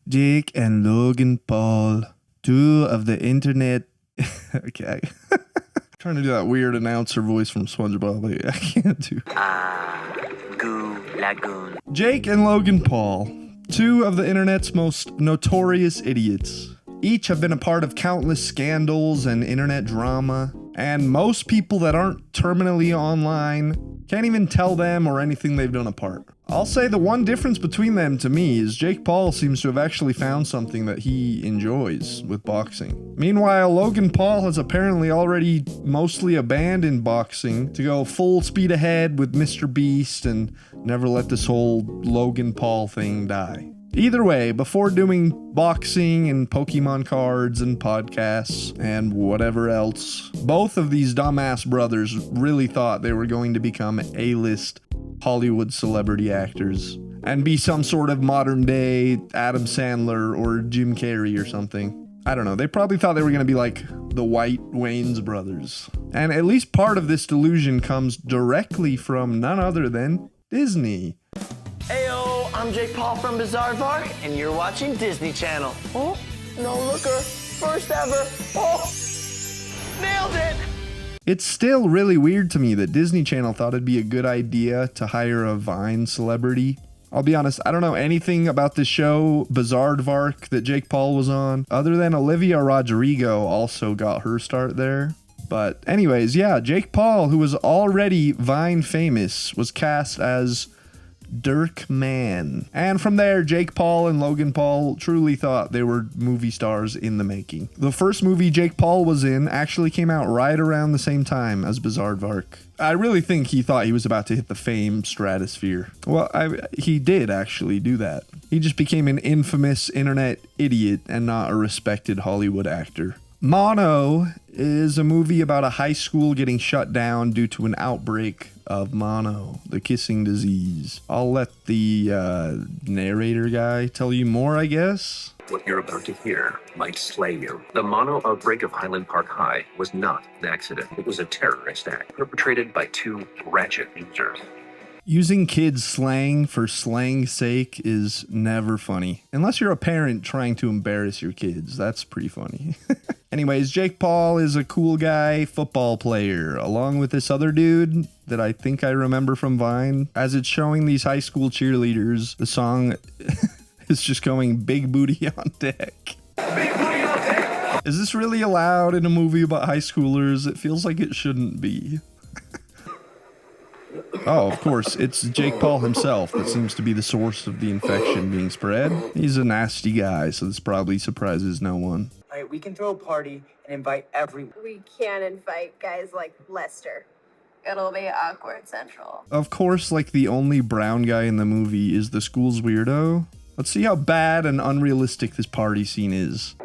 Jake and Logan Paul, two of the internet. Okay. Trying to do that weird announcer voice from SpongeBob. I can't do. Goo Lagoon. Jake and Logan Paul, two of the internet's most notorious idiots. Each have been a part of countless scandals and internet drama, and most people that aren't terminally online can't even tell them or anything they've done apart. I'll say the one difference between them to me is Jake Paul seems to have actually found something that he enjoys with boxing. Meanwhile, Logan Paul has apparently already mostly abandoned boxing to go full speed ahead with Mr. Beast and never let this whole Logan Paul thing die. Either way, before doing boxing and Pokemon cards and podcasts and whatever else, both of these dumbass brothers really thought they were going to become A-list Hollywood celebrity actors and be some sort of modern day Adam Sandler or Jim Carrey or something. I don't know, they probably thought they were going to be like the White Wayans brothers. And at least part of this delusion comes directly from none other than Disney. Heyo, I'm Jake Paul from Bizarre Vark, and you're watching Disney Channel. Oh, no looker, first ever. Oh, nailed it. It's still really weird to me that Disney Channel thought it'd be a good idea to hire a Vine celebrity. I'll be honest, I don't know anything about the show Bizarre Vark that Jake Paul was on, other than Olivia Rodrigo also got her start there. But anyways, yeah, Jake Paul, who was already Vine famous, was cast as Dirk Man. And from there, Jake Paul and Logan Paul truly thought they were movie stars in the making. The first movie Jake Paul was in actually came out right around the same time as Bizarre Vark. I really think he thought he was about to hit the fame stratosphere. Well, he did actually do that. He just became an infamous internet idiot and not a respected Hollywood actor. Mono is a movie about a high school getting shut down due to an outbreak of mono, the kissing disease. I'll let the narrator guy tell you more, I guess. What you're about to hear might slay you. The mono outbreak of Highland Park High was not an accident. It was a terrorist act perpetrated by two ratchet users. Using kids' slang for slang's sake is never funny. Unless you're a parent trying to embarrass your kids. That's pretty funny. Anyways, Jake Paul is a cool guy football player, along with this other dude that I think I remember from Vine. As it's showing these high school cheerleaders, the song is just going big booty on deck. Big booty on deck! Is this really allowed in a movie about high schoolers? It feels like it shouldn't be. Oh, of course, it's Jake Paul himself that seems to be the source of the infection being spread. He's a nasty guy, so this probably surprises no one. All right, we can throw a party and invite everyone. We can't invite guys like Lester. It'll be awkward central. Of course, like the only brown guy in the movie is the school's weirdo. Let's see how bad and unrealistic this party scene is.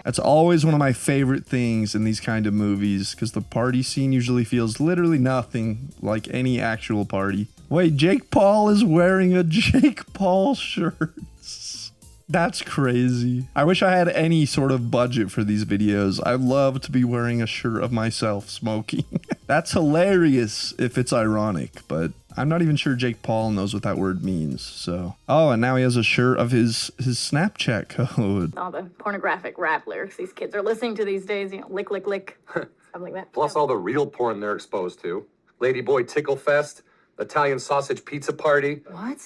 That's always one of my favorite things in these kind of movies, because the party scene usually feels literally nothing like any actual party. Wait, Jake Paul is wearing a Jake Paul shirt. That's crazy. I wish I had any sort of budget for these videos. I'd love to be wearing a shirt of myself smoking. That's hilarious if it's ironic, but I'm not even sure Jake Paul knows what that word means, so. Oh, and now he has a shirt of his Snapchat code. All the pornographic rap lyrics these kids are listening to these days, you know, lick, lick, lick, something like that. Plus all the real porn they're exposed to. Ladyboy Tickle Fest, Italian Sausage Pizza Party. What?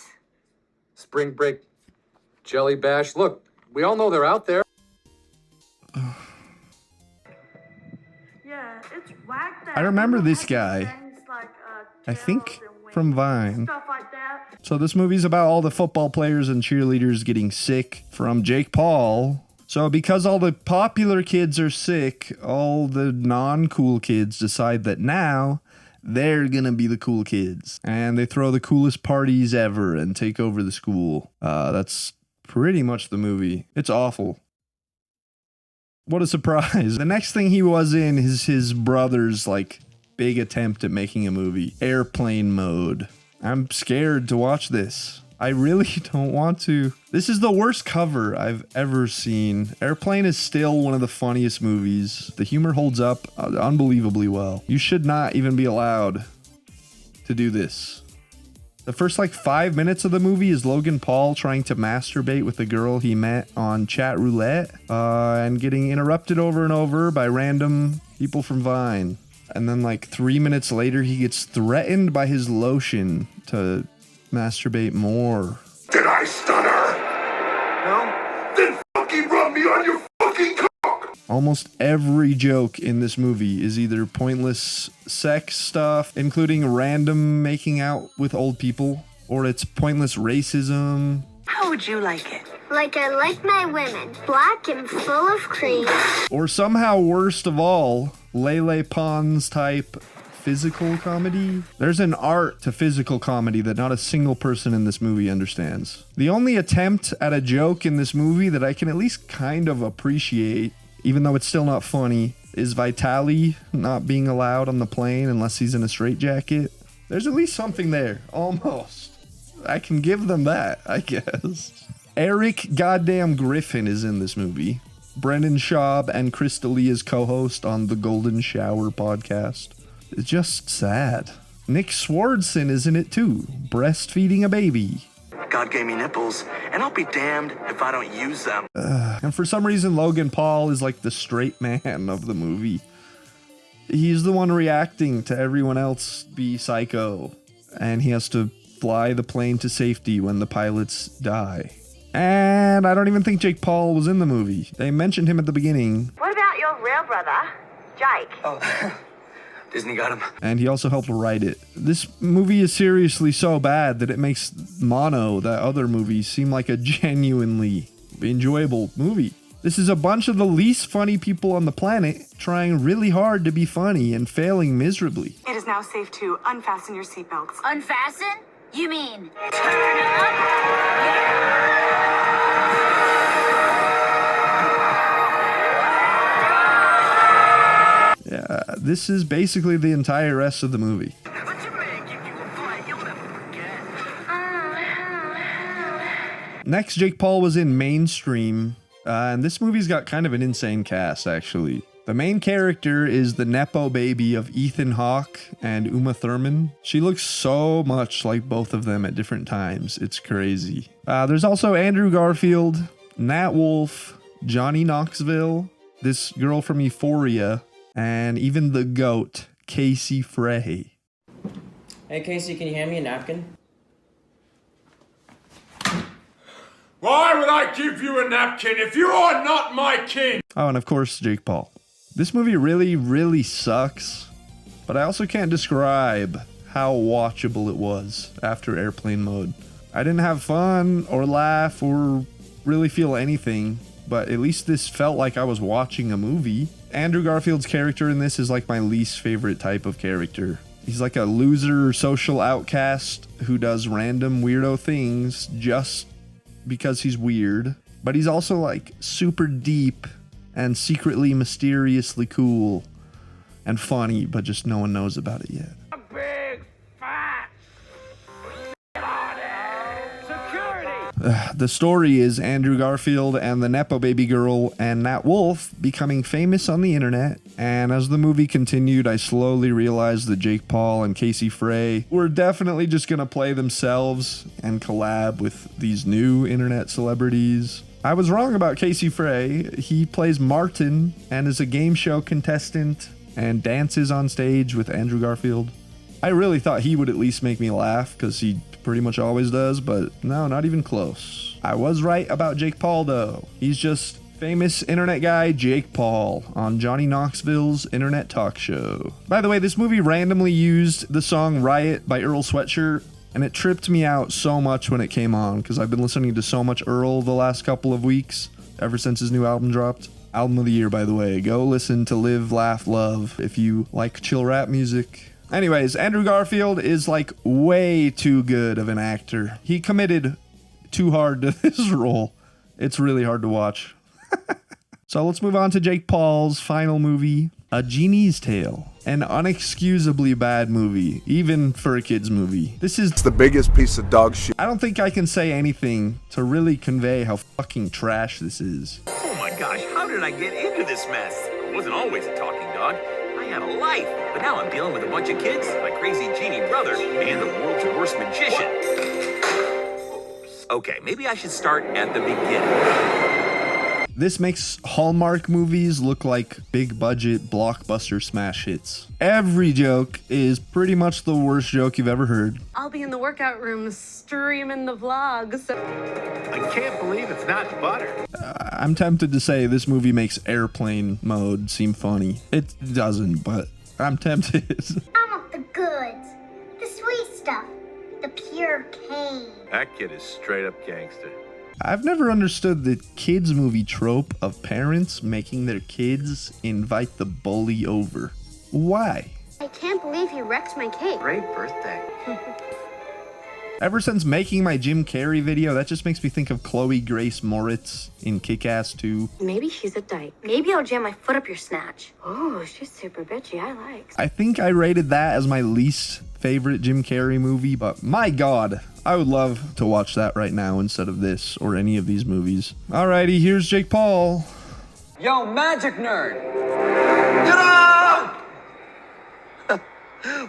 Spring Break Jelly Bash. Look, we all know they're out there. Yeah, it's whack that. I remember this guy. I think from Vine. Stuff like that. So this movie's about all the football players and cheerleaders getting sick from Jake Paul. So because all the popular kids are sick, all the non-cool kids decide that now they're gonna be the cool kids. And they throw the coolest parties ever and take over the school. That's pretty much the movie. It's awful. What a surprise. The next thing he was in is his brother's, like, big attempt at making a movie. Airplane Mode. I'm scared to watch this. I really don't want to. This is the worst cover I've ever seen. Airplane is still one of the funniest movies. The humor holds up unbelievably well. You should not even be allowed to do this. The first like 5 minutes of the movie is Logan Paul trying to masturbate with a girl he met on chat roulette and getting interrupted over and over by random people from Vine. And then like 3 minutes later, he gets threatened by his lotion to masturbate more. Did I stutter? No? Then fucking rub me on your fucking cock! Almost every joke in this movie is either pointless sex stuff, including random making out with old people, or it's pointless racism. How would you like it? Like I like my women, black and full of cream. Or somehow worst of all, Lele Pons type physical comedy. There's an art to physical comedy that not a single person in this movie understands. The only attempt at a joke in this movie that I can at least kind of appreciate, even though it's still not funny, is Vitali not being allowed on the plane unless he's in a straitjacket. There's at least something there, almost. I can give them that, I guess. Eric goddamn Griffin is in this movie. Brendan Schaub and Chris D'Elia's co-host on the Golden Shower podcast. It's just sad. Nick Swardson is in it too, breastfeeding a baby. God gave me nipples, and I'll be damned if I don't use them. And for some reason, Logan Paul is like the straight man of the movie. He's the one reacting to everyone else be psycho, and he has to fly the plane to safety when the pilots die. And I don't even think Jake Paul was in the movie. They mentioned him at the beginning. What about your real brother, Jake? Oh, Disney got him. And he also helped write it. This movie is seriously so bad that it makes Mono, that other movie, seem like a genuinely enjoyable movie. This is a bunch of the least funny people on the planet trying really hard to be funny and failing miserably. It is now safe to unfasten your seatbelts. Unfasten? You mean turn up? Yeah, this is basically the entire rest of the movie. Let your man give you a fight you'll never forget. Next, Jake Paul was in Mainstream, and this movie's got kind of an insane cast, actually. The main character is the Nepo baby of Ethan Hawke and Uma Thurman. She looks so much like both of them at different times. It's crazy. There's also Andrew Garfield, Nat Wolff, Johnny Knoxville, this girl from Euphoria, and even the GOAT, Casey Frey. Hey Casey, can you hand me a napkin? Why would I give you a napkin if you are not my king? Oh, and of course, Jake Paul. This movie really, really sucks, but I also can't describe how watchable it was after airplane mode. I didn't have fun or laugh or really feel anything, but at least this felt like I was watching a movie. Andrew Garfield's character in this is like my least favorite type of character. He's like a loser social outcast who does random weirdo things just because he's weird, but he's also like super deep and secretly mysteriously cool and funny, but just no one knows about it yet. A big fat security. The story is Andrew Garfield and the Nepo baby girl and Nat Wolff becoming famous on the internet, and as the movie continued, I slowly realized that Jake Paul and Casey Frey were definitely just gonna play themselves and collab with these new internet celebrities. I was wrong about Casey Frey. He plays Martin and is a game show contestant and dances on stage with Andrew Garfield. I really thought he would at least make me laugh because he pretty much always does, but no, not even close. I was right about Jake Paul though. He's just famous internet guy Jake Paul on Johnny Knoxville's internet talk show. By the way, this movie randomly used the song Riot by Earl Sweatshirt, and it tripped me out so much when it came on because I've been listening to so much Earl the last couple of weeks ever since his new album dropped. Album of the year, by the way. Go listen to Live, Laugh, Love if you like chill rap music. Anyways, Andrew Garfield is like way too good of an actor. He committed too hard to this role. It's really hard to watch. So let's move on to Jake Paul's final movie. A Genie's Tale. An unexcusably bad movie, even for a kid's movie. This is the biggest piece of dog shit. I don't think I can say anything to really convey how fucking trash this is. Oh my gosh, how did I get into this mess? I wasn't always a talking dog. I had a life, but now I'm dealing with a bunch of kids, my crazy genie brother, and the world's worst magician. Okay, maybe I should start at the beginning. This makes Hallmark movies look like big budget blockbuster smash hits. Every joke is pretty much the worst joke you've ever heard. I'll be in the workout room streaming the vlogs. I can't believe it's not butter. I'm tempted to say this movie makes airplane mode seem funny. It doesn't, but I'm tempted. I want the goods, the sweet stuff, the pure cane. That kid is straight up gangster. I've never understood the kids movie trope of parents making their kids invite the bully over. Why? I can't believe he wrecked my cake. Great birthday. Ever since making my Jim Carrey video, that just makes me think of Chloe Grace Moritz in Kick-Ass 2. Maybe she's a dyke. Maybe I'll jam my foot up your snatch. Oh, she's super bitchy. I like. I think I rated that as my least favorite Jim Carrey movie, but my God, I would love to watch that right now instead of this or any of these movies. Alrighty, here's Jake Paul. Yo, magic nerd. Get up!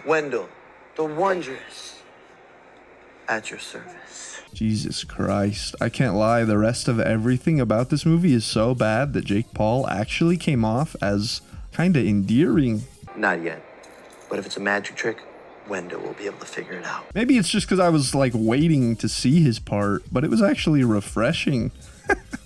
Wendell, the wondrous, at your service. Jesus Christ. I can't lie, the rest of everything about this movie is so bad that Jake Paul actually came off as kinda endearing. Not yet. But if it's a magic trick, Wendell will be able to figure it out. Maybe it's just because I was like waiting to see his part, but it was actually refreshing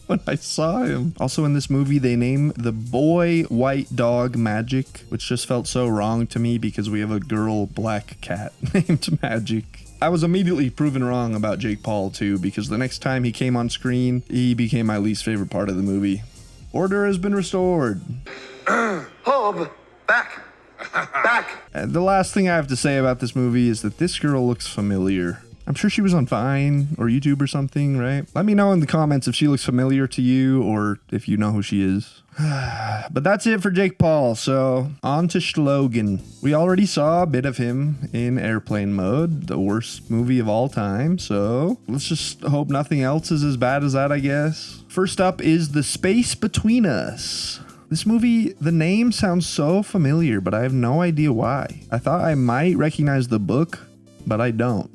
when I saw him. Also in this movie, they name the boy white dog Magic, which just felt so wrong to me because we have a girl black cat named Magic. I was immediately proven wrong about Jake Paul too, because the next time he came on screen, he became my least favorite part of the movie. Order has been restored. Hob, back. Back. The last thing I have to say about this movie is that this girl looks familiar. I'm sure she was on Vine or YouTube or something, right? Let me know in the comments if she looks familiar to you or if you know who she is. But that's it for Jake Paul, so on to Slogan. We already saw a bit of him in Airplane Mode, the worst movie of all time, so let's just hope nothing else is as bad as that, I guess. First up is The Space Between Us. This movie, the name sounds so familiar, but I have no idea why. I thought I might recognize the book, but I don't.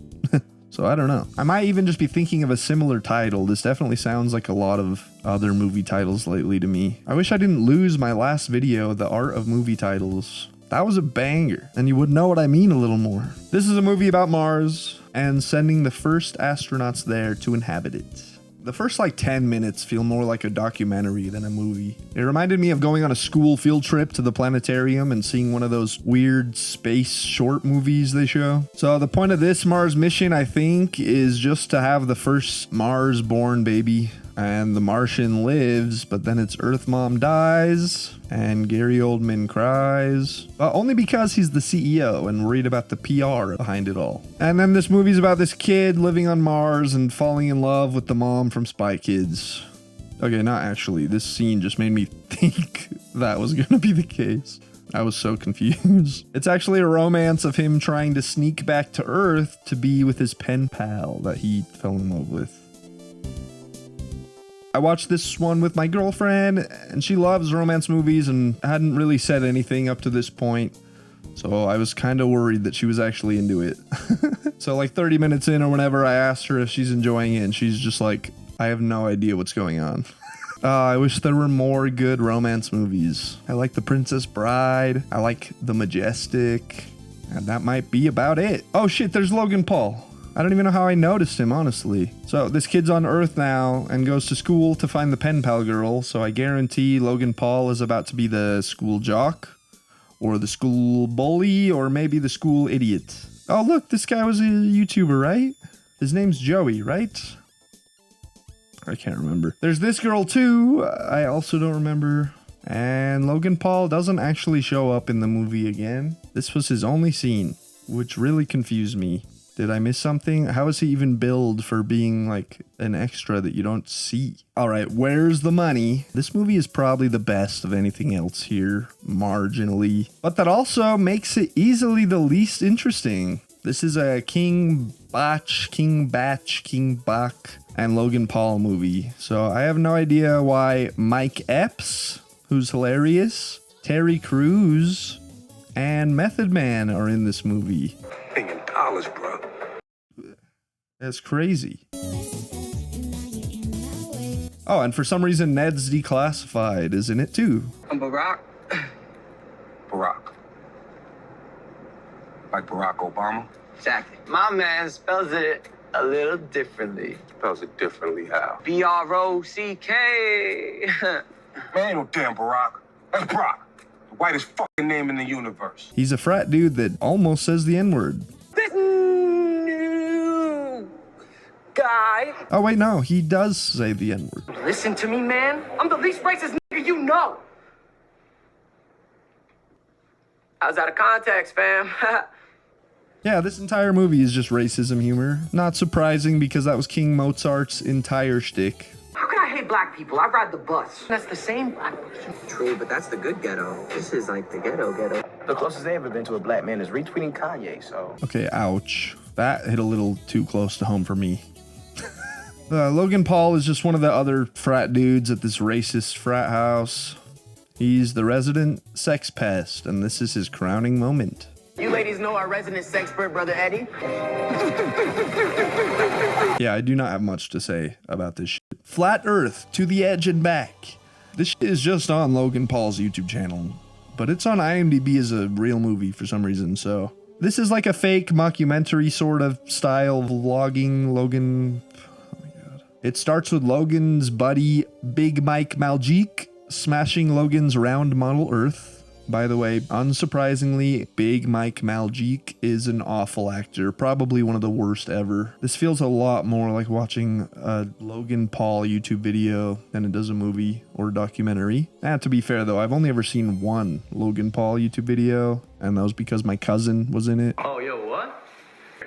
So I don't know. I might even just be thinking of a similar title. This definitely sounds like a lot of other movie titles lately to me. I wish I didn't lose my last video, The Art of Movie Titles. That was a banger, and you would know what I mean a little more. This is a movie about Mars and sending the first astronauts there to inhabit it. The first like 10 minutes feel more like a documentary than a movie. It reminded me of going on a school field trip to the planetarium and seeing one of those weird space short movies they show. So the point of this Mars mission, I think, is just to have the first Mars-born baby. And the Martian lives, but then its Earth mom dies, and Gary Oldman cries. But only because he's the CEO and worried about the PR behind it all. And then this movie's about this kid living on Mars and falling in love with the mom from Spy Kids. Okay, not actually. This scene just made me think that was gonna be the case. I was so confused. It's actually a romance of him trying to sneak back to Earth to be with his pen pal that he fell in love with. I watched this one with my girlfriend, and she loves romance movies and hadn't really said anything up to this point. So I was kind of worried that she was actually into it. So like 30 minutes in or whenever, I asked her if she's enjoying it, and she's just like, I have no idea what's going on. I wish there were more good romance movies. I like The Princess Bride. I like The Majestic. And that might be about it. Oh shit, there's Logan Paul. I don't even know how I noticed him, honestly. So this kid's on Earth now and goes to school to find the pen pal girl. So I guarantee Logan Paul is about to be the school jock or the school bully or maybe the school idiot. Oh, look, this guy was a YouTuber, right? His name's Joey, right? I can't remember. There's this girl too. I also don't remember. And Logan Paul doesn't actually show up in the movie again. This was his only scene, which really confused me. Did I miss something? How is he even billed for being like an extra that you don't see? All right, where's the money? This movie is probably the best of anything else here, marginally. But that also makes it easily the least interesting. This is a King Bach, and Logan Paul movie. So I have no idea why Mike Epps, who's hilarious, Terry Crews, and Method Man are in this movie. $1 million, bro. That's crazy. Oh, and for some reason Ned's Declassified is in it too. I'm Barack. Barack. Like Barack Obama? Exactly. My man spells it a little differently. Spells it differently how? B-R-O-C-K. Man, ain't no damn Barack. That's Brock. The whitest fucking name in the universe. He's a frat dude that almost says the N-word. This new guy. Oh wait, no, he does say the N-word. Listen to me, man. I'm the least racist nigga you know. I was out of context, fam. Yeah, this entire movie is just racism humor. Not surprising because that was King Mozart's entire shtick. How can I hate black people? I ride the bus. That's the same black person. True, but that's the good ghetto. This is like the ghetto. The closest they ever been to a black man is retweeting Kanye, so. Okay, ouch. That hit a little too close to home for me. Logan Paul is just one of the other frat dudes at this racist frat house. He's the resident sex pest, and this is his crowning moment. You ladies know our resident sexpert, Brother Eddie? Yeah, I do not have much to say about this shit. Flat Earth, to the edge and back. This shit is just on Logan Paul's YouTube channel, but it's on IMDb as a real movie for some reason, so. This is like a fake mockumentary sort of style vlogging. Logan, oh my god. It starts with Logan's buddy, Big Mike Maljeek, smashing Logan's round model Earth. By the way, unsurprisingly, Big Mike Maljeek is an awful actor, probably one of the worst ever. This feels a lot more like watching a Logan Paul YouTube video than it does a movie or documentary. And to be fair though, I've only ever seen one Logan Paul YouTube video, and that was because my cousin was in it. Oh, yo, what?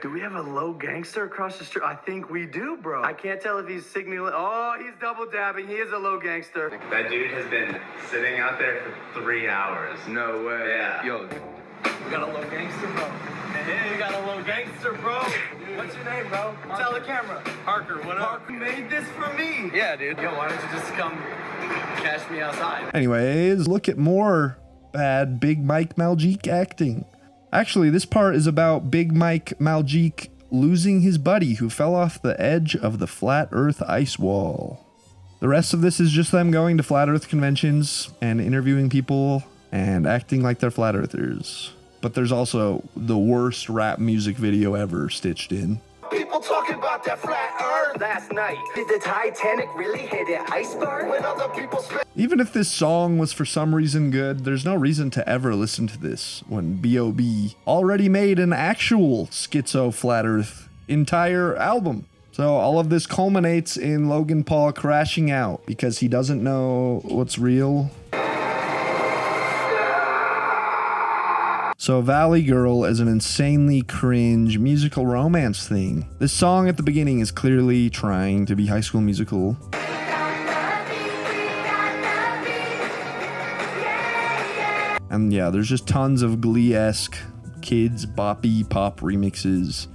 Do we have a low gangster across the street? I think we do, bro. I can't tell if he's signaling. Oh, he's double dabbing. He is a low gangster. That dude has been sitting out there for 3 hours. No way. Yeah. Yo, we got a low gangster, bro. Hey, we got a low gangster, bro. What's your name, bro? Tell the camera. Parker, what up? Parker made this for me. Yeah, dude. Yo, why don't you just come catch me outside? Anyways, look at more bad Big Mike Maljeek acting. Actually, this part is about Big Mike Maljeek losing his buddy who fell off the edge of the Flat Earth ice wall. The rest of this is just them going to Flat Earth conventions and interviewing people and acting like they're Flat Earthers. But there's also the worst rap music video ever stitched in. People talking about that flat earth last night. Did the Titanic really hit an iceberg? When other people spent. Even if this song was for some reason good, there's no reason to ever listen to this when B.O.B. already made an actual schizo Flat Earth entire album. So all of this culminates in Logan Paul crashing out because he doesn't know what's real. So Valley Girl is an insanely cringe musical romance thing. This song at the beginning is clearly trying to be High School Musical. And yeah, there's just tons of Glee-esque kids boppy pop remixes.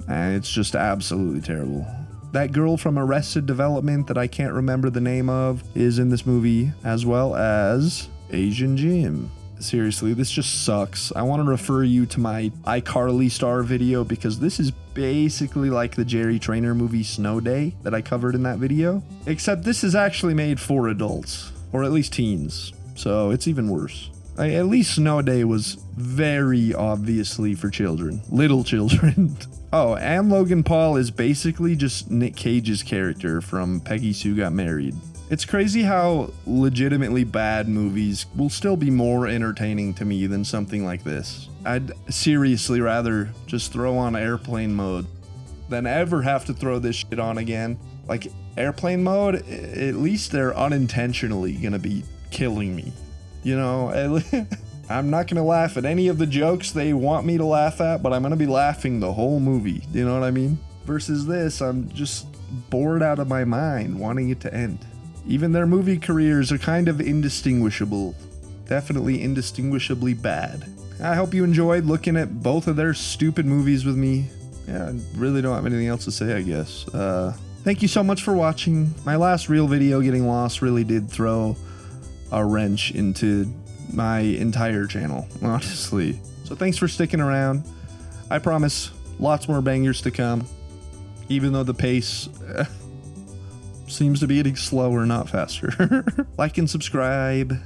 And it's just absolutely terrible. That girl from Arrested Development that I can't remember the name of is in this movie, as well as Asian Jim. Seriously, this just sucks. I want to refer you to my iCarly star video because this is basically like the Jerry Trainer movie Snow Day that I covered in that video. Except this is actually made for adults, or at least teens, so it's even worse. At least Snow Day was very obviously for children. Little children. Oh, and Logan Paul is basically just Nick Cage's character from Peggy Sue Got Married. It's crazy how legitimately bad movies will still be more entertaining to me than something like this. I'd seriously rather just throw on airplane mode than ever have to throw this shit on again. Like, airplane mode, at least they're unintentionally gonna be killing me. You know, I'm not gonna laugh at any of the jokes they want me to laugh at, but I'm gonna be laughing the whole movie. You know what I mean? Versus this, I'm just bored out of my mind, wanting it to end. Even their movie careers are kind of indistinguishable. Definitely indistinguishably bad. I hope you enjoyed looking at both of their stupid movies with me. Yeah, I really don't have anything else to say, I guess. Thank you so much for watching. My last real video, getting lost, really did throw a wrench into my entire channel, honestly. So thanks for sticking around. I promise lots more bangers to come, even though the pace seems to be getting slower, not faster. Like and subscribe.